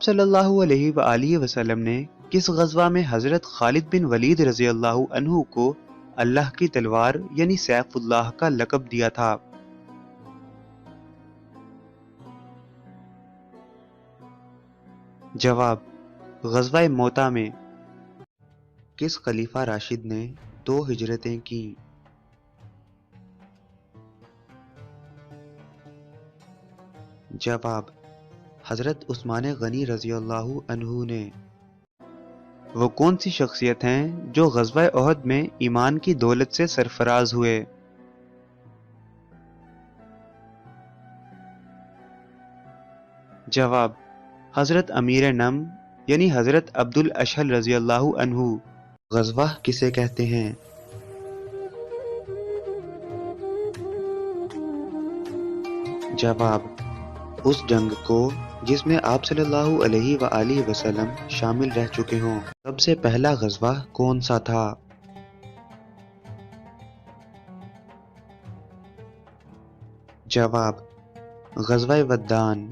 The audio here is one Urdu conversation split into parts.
صلی اللہ علیہ وآلہ وسلم نے کس غزوہ میں حضرت خالد بن ولید رضی اللہ عنہ کو اللہ کی تلوار یعنی سیف اللہ کا لقب دیا تھا؟ جواب: غزوہ موتا میں۔ کس خلیفہ راشد نے 2 ہجرتیں کی؟ جواب: حضرت عثمان غنی رضی اللہ عنہ نے۔ وہ کون سی شخصیت ہیں جو غزوہ احد میں ایمان کی دولت سے سرفراز ہوئے؟ جواب: حضرت امیر نم یعنی حضرت عبد الاشہل رضی اللہ عنہ۔ غزوہ کسے کہتے ہیں؟ جواب: اس جنگ کو جس میں آپ صلی اللہ علیہ وآلہ وسلم شامل رہ چکے ہوں۔ سب سے پہلا غزوہ کون سا تھا؟ جواب: غزوہ ودان۔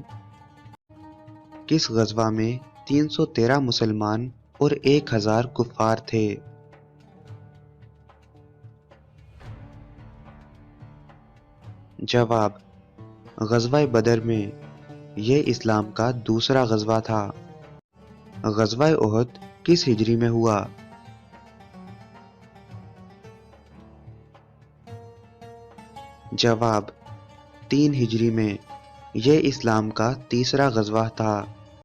کس غزوہ میں 313 مسلمان اور 1000 کفار تھے؟ جواب: غزوہ بدر میں۔ یہ اسلام کا دوسرا غزوہ تھا۔ غزوہ احد کس ہجری میں ہوا؟ جواب: 3 ہجری میں۔ یہ اسلام کا تیسرا غزوہ تھا۔